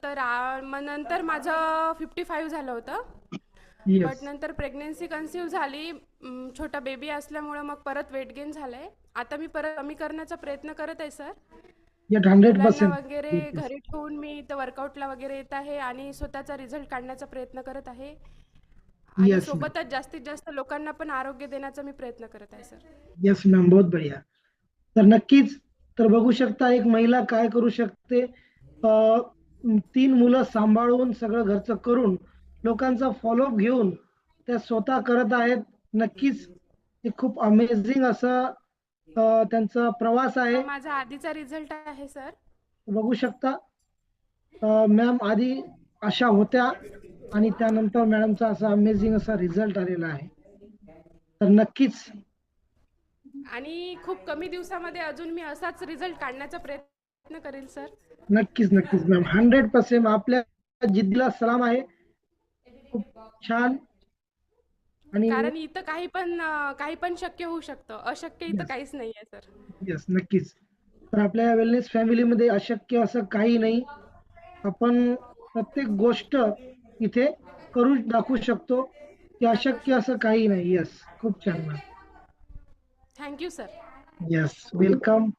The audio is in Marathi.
तर मग नंतर माझं 55 झालं होतं. But yes. नंतर प्रेग्नन्सी कन्सीव्ह झाली. छोटा बेबी असल्यामुळं मग परत वेट गेन झालंय. आता मी परत कमी करण्याचा प्रयत्न करत आहे सर. येट मुलांना 100%. वगैरे घरी ठेवून मी इथं वर्कआउटला वगैरे येत आहे आणि स्वतःचा रिझल्ट काढण्याचा प्रयत्न करत आहे. आणि यस मॅम. सोबतच जास्तीत जास्त लोकांना पण आरोग्य देण्याचा मी प्रयत्न करत आहे सर. येस मॅम, बहुत बढिया. तर नक्कीच, तर बघू शकता एक महिला काय करू शकते. 3 मुलं सांभाळून सगळं घरचं करून लोकांचा फॉलोअप घेऊन त्या स्वतः करत आहेत. नक्कीच हे खूप अमेझिंग असा त्यांचा प्रवास हा आहे. माझा आधीचा रिझल्ट आहे सर. बघू शकता मॅम आधी अशा होत्या आणि त्यानंतर मॅडमचा असा अमेझिंग असा रिझल्ट आलेला आहे. तर नक्कीच. आणि खूप कमी दिवसामध्ये अजून मी असाच रिझल्ट काढण्याचा प्रयत्न करेल सर. नक्कीच नक्कीच मॅम, 100% आपल्या जिद्दीला सलाम आहे. खूप छान. आणि कारण इथं काही पण शक्य होऊ शकतं. अशक्य इथं येस, काहीच नाहीये सर. येस, नक्कीच. तर आपल्या वेलनेस फॅमिलीमध्ये अशक्य असं काही नाही. आपण प्रत्येक गोष्ट इथे करून दाखवू शकतो, की दाखवू अशक्य असं शकतो काही सर. नाही. येस, खूप छान ma'am. Thank you sir. Yes, welcome.